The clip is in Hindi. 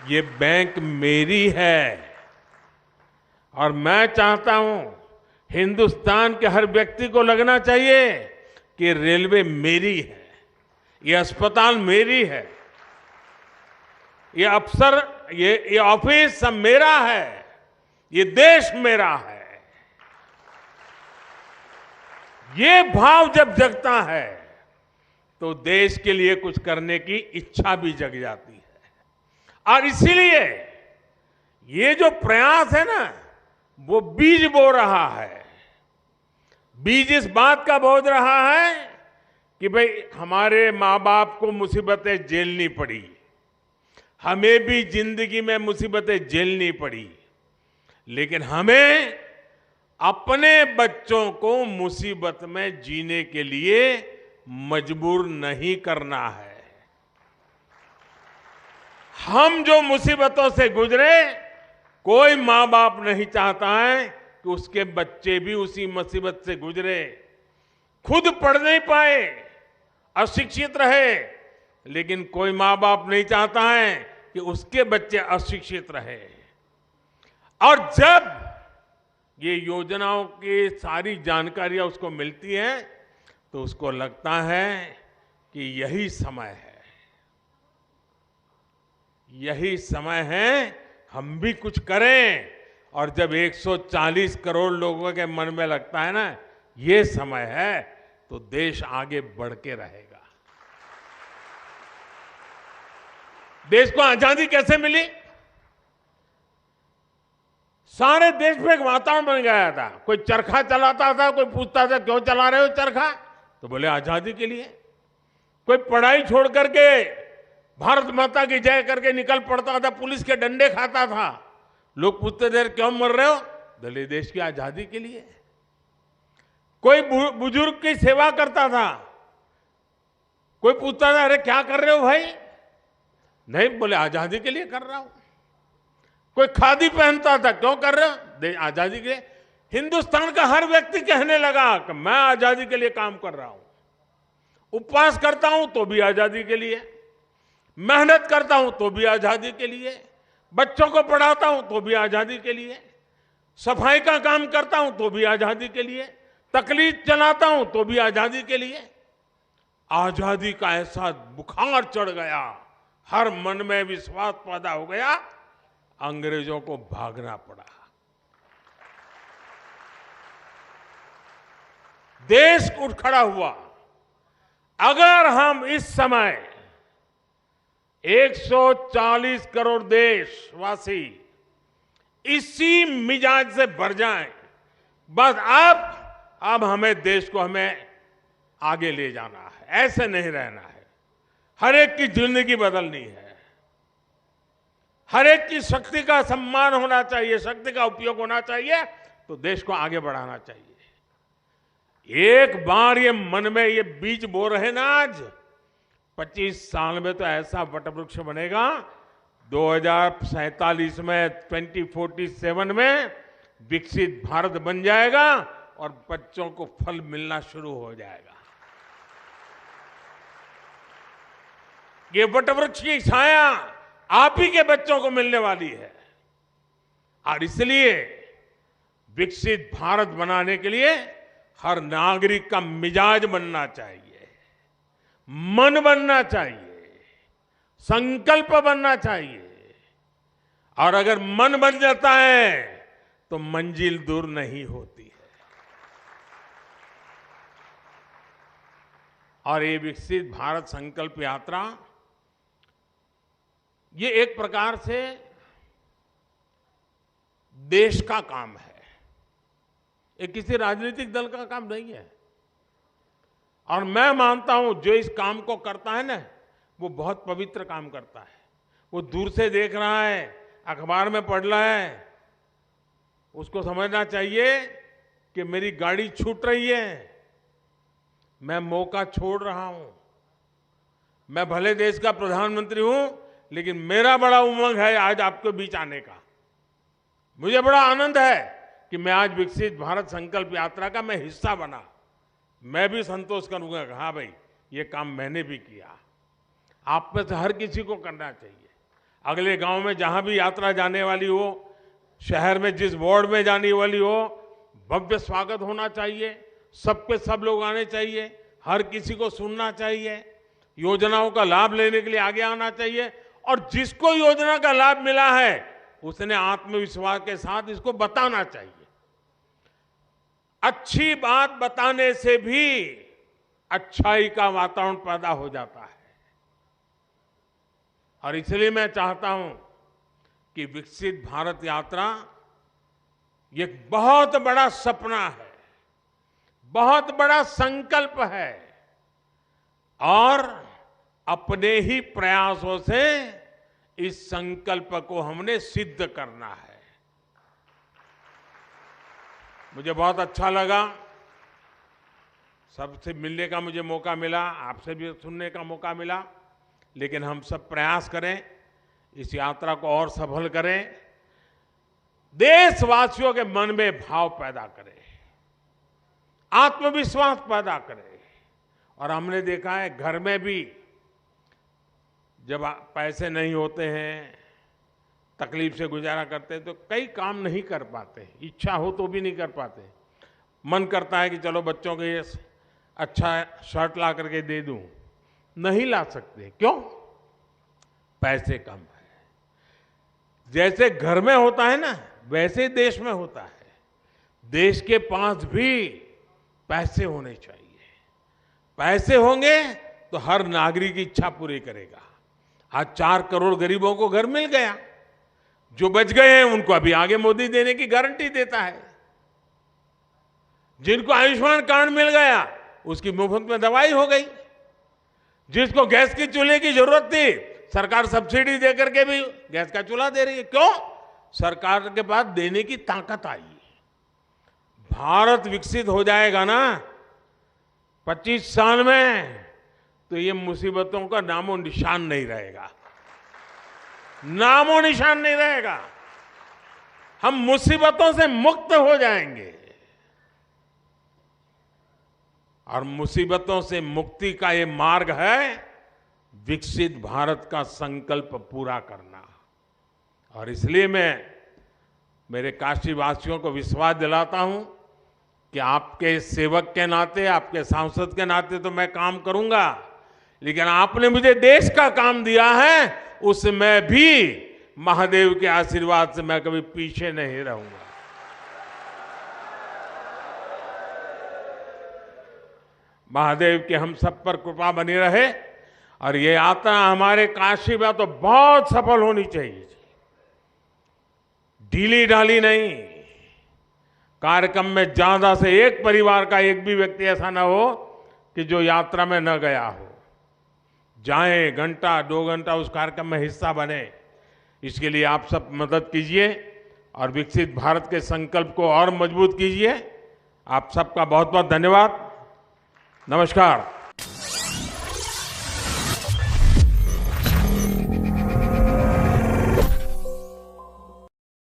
ये बैंक मेरी है और मैं चाहता हूं हिंदुस्तान के हर व्यक्ति को लगना चाहिए कि रेलवे मेरी है, ये अस्पताल मेरी है, ये अफसर, ये ऑफिस सब मेरा है, ये देश मेरा है। ये भाव जब जगता है तो देश के लिए कुछ करने की इच्छा भी जग जाती है। और इसीलिए ये जो प्रयास है ना, वो बीज बो रहा है। बीज इस बात का बो रहा है कि भाई हमारे माँ बाप को मुसीबतें झेलनी पड़ी, हमें भी जिंदगी में मुसीबतें झेलनी पड़ी, लेकिन हमें अपने बच्चों को मुसीबत में जीने के लिए मजबूर नहीं करना है। हम जो मुसीबतों से गुजरे, कोई माँ बाप नहीं चाहता है कि उसके बच्चे भी उसी मुसीबत से गुजरे, खुद पढ़ नहीं पाए, अशिक्षित रहे, लेकिन कोई माँ बाप नहीं चाहता है कि उसके बच्चे अशिक्षित रहे। और जब ये योजनाओं की सारी जानकारियां उसको मिलती हैं तो उसको लगता है कि यही समय है, यही समय है हम भी कुछ करें। और जब 140 करोड़ लोगों के मन में लगता है ना ये समय है, तो देश आगे बढ़ के रहेगा। देश को आजादी कैसे मिली? सारे देश में एक वातावरण बन गया था। कोई चरखा चलाता था, कोई पूछता था क्यों चला रहे हो चरखा, तो बोले आजादी के लिए। कोई पढ़ाई छोड़ करके भारत माता की जय करके निकल पड़ता था, पुलिस के डंडे खाता था, लोग पूछते थे क्यों मर रहे हो, बोले देश की आजादी के लिए। कोई बुजुर्ग की सेवा करता था, कोई पूछता था अरे क्या कर रहे हो भाई, नहीं बोले आजादी के लिए कर रहा हूं। कोई खादी पहनता था, क्यों कर रहे हो, आजादी के लिए। हिंदुस्तान का हर व्यक्ति कहने लगा कि मैं आजादी के लिए काम कर रहा हूं, उपवास करता हूं तो भी आजादी के लिए, मेहनत करता हूं तो भी आजादी के लिए, बच्चों को पढ़ाता हूं तो भी आजादी के लिए, सफाई का काम करता हूं तो भी आजादी के लिए, तकलीफ चलाता हूं तो भी आजादी के लिए। आजादी का ऐसा बुखार चढ़ गया, हर मन में विश्वास पैदा हो गया, अंग्रेजों को भागना पड़ा। देश उठ खड़ा हुआ। अगर हम इस समय 140 करोड़ देशवासी इसी मिजाज से भर जाएं, बस अब हमें देश को हमें आगे ले जाना है, ऐसे नहीं रहना है। हर एक की जिंदगी बदलनी है, हर एक की शक्ति का सम्मान होना चाहिए, शक्ति का उपयोग होना चाहिए, तो देश को आगे बढ़ाना चाहिए। एक बार ये मन में ये बीज बो रहे ना, आज 25 साल में तो ऐसा वटवृक्ष बनेगा, 2047 में 2047 में विकसित भारत बन जाएगा और बच्चों को फल मिलना शुरू हो जाएगा। ये वटवृक्ष की छाया आप ही के बच्चों को मिलने वाली है। और इसलिए विकसित भारत बनाने के लिए हर नागरिक का मिजाज बनना चाहिए, मन बनना चाहिए, संकल्प बनना चाहिए। और अगर मन बन जाता है तो मंजिल दूर नहीं होती है। और ये विकसित भारत संकल्प यात्रा, ये एक प्रकार से देश का काम है, ये किसी राजनीतिक दल का काम नहीं है। और मैं मानता हूं जो इस काम को करता है ना, वो बहुत पवित्र काम करता है। वो दूर से देख रहा है, अखबार में पढ़ रहा है, उसको समझना चाहिए कि मेरी गाड़ी छूट रही है, मैं मौका छोड़ रहा हूं। मैं भले देश का प्रधानमंत्री हूं, लेकिन मेरा बड़ा उमंग है आज आपके बीच आने का। मुझे बड़ा आनंद है कि मैं आज विकसित भारत संकल्प यात्रा का मैं हिस्सा बना। मैं भी संतोष करूंगा कि हाँ भाई, ये काम मैंने भी किया। आप में से हर किसी को करना चाहिए। अगले गांव में जहां भी यात्रा जाने वाली हो, शहर में जिस वार्ड में जाने वाली हो, भव्य स्वागत होना चाहिए। सबके सब लोग आने चाहिए, हर किसी को सुनना चाहिए, योजनाओं का लाभ लेने के लिए आगे आना चाहिए। और जिसको योजना का लाभ मिला है उसने आत्मविश्वास के साथ इसको बताना चाहिए। अच्छी बात बताने से भी अच्छाई का वातावरण पैदा हो जाता है। और इसलिए मैं चाहता हूं कि विकसित भारत यात्रा ये बहुत बड़ा सपना है, बहुत बड़ा संकल्प है, और अपने ही प्रयासों से इस संकल्प को हमने सिद्ध करना है। मुझे बहुत अच्छा लगा, सबसे मिलने का मुझे मौका मिला, आपसे भी सुनने का मौका मिला। लेकिन हम सब प्रयास करें, इस यात्रा को और सफल करें, देशवासियों के मन में भाव पैदा करें, आत्मविश्वास पैदा करें। और हमने देखा है घर में भी जब पैसे नहीं होते हैं, तकलीफ से गुजारा करते हैं, तो कई काम नहीं कर पाते। इच्छा हो तो भी नहीं कर पाते। मन करता है कि चलो बच्चों के अच्छा शर्ट ला करके दे दूं, नहीं ला सकते। क्यों? पैसे कम है। जैसे घर में होता है ना, वैसे देश में होता है। देश के पास भी पैसे होने चाहिए। पैसे होंगे तो हर नागरिक की इच्छा पूरी करेगा। आज 4 करोड़ गरीबों को घर मिल गया। जो बच गए हैं उनको अभी आगे मोदी देने की गारंटी देता है। जिनको आयुष्मान कार्ड मिल गया उसकी मुफ्त में दवाई हो गई। जिसको गैस की चूल्हे की जरूरत थी, सरकार सब्सिडी देकर के भी गैस का चूल्हा दे रही है। क्यों? सरकार के पास देने की ताकत आई। भारत विकसित हो जाएगा ना 25 साल में, तो ये मुसीबतों का नामो निशान नहीं रहेगा। नामो निशान नहीं रहेगा। हम मुसीबतों से मुक्त हो जाएंगे। और मुसीबतों से मुक्ति का ये मार्ग है विकसित भारत का संकल्प पूरा करना। और इसलिए मैं मेरे काशी वासियों को विश्वास दिलाता हूं कि आपके सेवक के नाते, आपके सांसद के नाते तो मैं काम करूंगा, लेकिन आपने मुझे देश का काम दिया है, उसमें भी महादेव के आशीर्वाद से मैं कभी पीछे नहीं रहूंगा। महादेव की हम सब पर कृपा बनी रहे और ये यात्रा हमारे काशी में तो बहुत सफल होनी चाहिए। ढीली ढाली नहीं। कार्यक्रम में ज्यादा से एक परिवार का एक भी व्यक्ति ऐसा ना हो कि जो यात्रा में न गया हो। जाएं, घंटा 2 घंटा उस कार्यक्रम में हिस्सा बने। इसके लिए आप सब मदद कीजिए और विकसित भारत के संकल्प को और मजबूत कीजिए। आप सबका बहुत बहुत धन्यवाद। नमस्कार।